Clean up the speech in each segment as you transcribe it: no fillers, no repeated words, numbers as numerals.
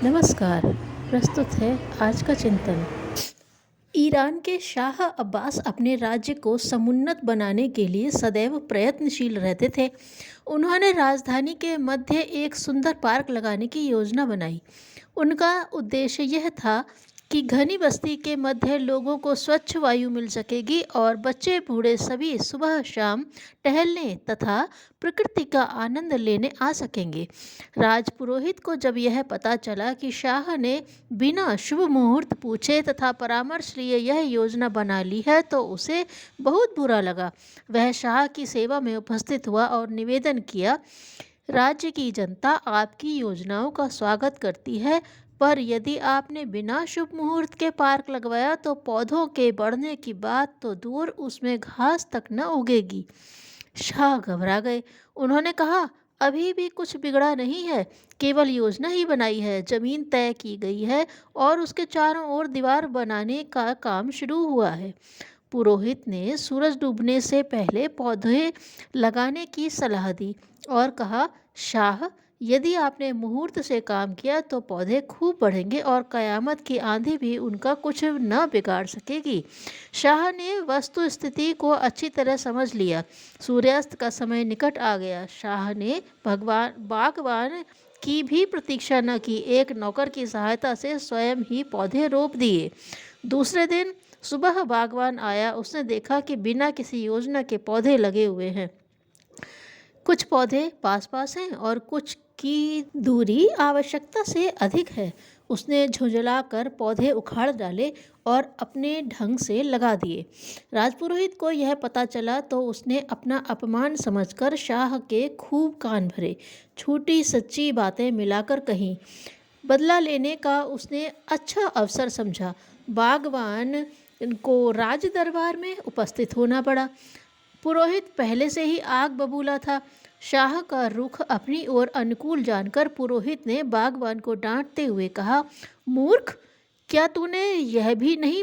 नमस्कार। प्रस्तुत है आज का चिंतन। ईरान के शाह अब्बास अपने राज्य को समुन्नत बनाने के लिए सदैव प्रयत्नशील रहते थे। उन्होंने राजधानी के मध्य एक सुंदर पार्क लगाने की योजना बनाई। उनका उद्देश्य यह था कि घनी बस्ती के मध्य लोगों को स्वच्छ वायु मिल सकेगी और बच्चे बूढ़े सभी सुबह शाम टहलने तथा प्रकृति का आनंद लेने आ सकेंगे। राजपुरोहित को जब यह पता चला कि शाह ने बिना शुभ मुहूर्त पूछे तथा परामर्श लिए यह योजना बना ली है तो उसे बहुत बुरा लगा। वह शाह की सेवा में उपस्थित हुआ और निवेदन किया, राज्य की जनता आपकी योजनाओं का स्वागत करती है, पर यदि आपने बिना शुभ मुहूर्त के पार्क लगवाया तो पौधों के बढ़ने की बात तो दूर, उसमें घास तक न उगेगी। शाह घबरा गए। उन्होंने कहा, अभी भी कुछ बिगड़ा नहीं है, केवल योजना ही बनाई है, जमीन तय की गई है और उसके चारों ओर दीवार बनाने का काम शुरू हुआ है। पुरोहित ने सूरज डूबने से पहले पौधे लगाने की सलाह दी और कहा, शाह, यदि आपने मुहूर्त से काम किया तो पौधे खूब बढ़ेंगे और कयामत की आंधी भी उनका कुछ न बिगाड़ सकेगी। शाह ने वस्तु स्थिति को अच्छी तरह समझ लिया। सूर्यास्त का समय निकट आ गया। शाह ने बागवान की भी प्रतीक्षा न की, एक नौकर की सहायता से स्वयं ही पौधे रोप दिए। दूसरे दिन सुबह बागवान आया। उसने देखा कि बिना किसी योजना के पौधे लगे हुए हैं। कुछ पौधे पास पास हैं और कुछ की दूरी आवश्यकता से अधिक है। उसने झुंझलाकर पौधे उखाड़ डाले और अपने ढंग से लगा दिए। राजपुरोहित को यह पता चला तो उसने अपना अपमान समझकर शाह के खूब कान भरे, छोटी सच्ची बातें मिलाकर कहीं। बदला लेने का उसने अच्छा अवसर समझा। बागवान को राज दरबार में उपस्थित होना पड़ा। पुरोहित पहले से ही आग बबूला था। शाह का रुख अपनी ओर अनुकूल जानकर पुरोहित ने बागवान को डांटते हुए कहा, मूर्ख, क्या तुझे यह भी नहीं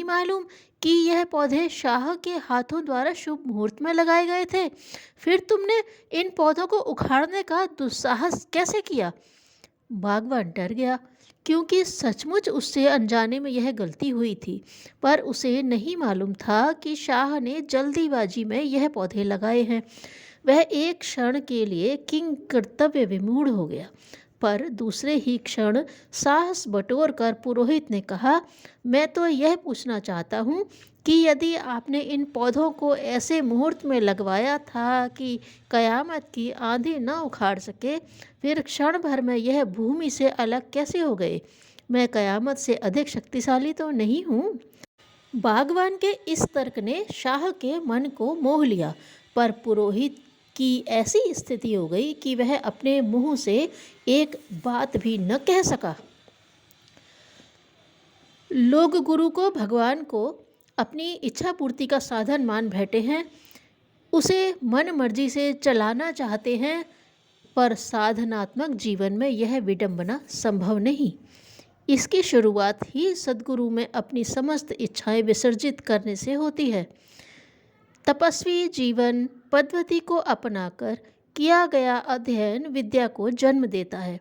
मालूम कि यह पौधे शाह के हाथों द्वारा शुभ मुहूर्त में लगाए गए थे? फिर तुमने इन पौधों को उखाड़ने का दुस्साहस कैसे किया? बागवान डर गया, क्योंकि सचमुच उससे अनजाने में यह गलती हुई थी, पर उसे नहीं मालूम था कि शाह ने जल्दीबाजी में यह पौधे लगाए हैं। वह एक क्षण के लिए किंग कर्तव्य विमूढ़ हो गया, पर दूसरे ही क्षण साहस बटोर कर पुरोहित ने कहा, मैं तो यह पूछना चाहता हूँ कि यदि आपने इन पौधों को ऐसे मुहूर्त में लगवाया था कि कयामत की आंधी न उखाड़ सके, फिर क्षण भर में यह भूमि से अलग कैसे हो गए? मैं कयामत से अधिक शक्तिशाली तो नहीं हूँ। बागवान के इस तर्क ने शाह के मन को मोह लिया, पर पुरोहित की ऐसी स्थिति हो गई कि वह अपने मुंह से एक बात भी न कह सका। लोग गुरु को भगवान को अपनी इच्छा पूर्ति का साधन मान बैठे हैं, उसे मन मर्जी से चलाना चाहते हैं, पर साधनात्मक जीवन में यह विडंबना संभव नहीं। इसकी शुरुआत ही सद्गुरु में अपनी समस्त इच्छाएं विसर्जित करने से होती है। तपस्वी जीवन पद्धति को अपनाकर किया गया अध्ययन विद्या को जन्म देता है।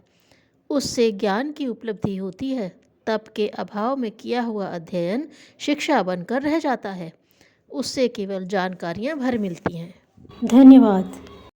उससे ज्ञान की उपलब्धि होती है। तप के अभाव में किया हुआ अध्ययन शिक्षा बनकर रह जाता है। उससे केवल जानकारियां भर मिलती हैं। धन्यवाद।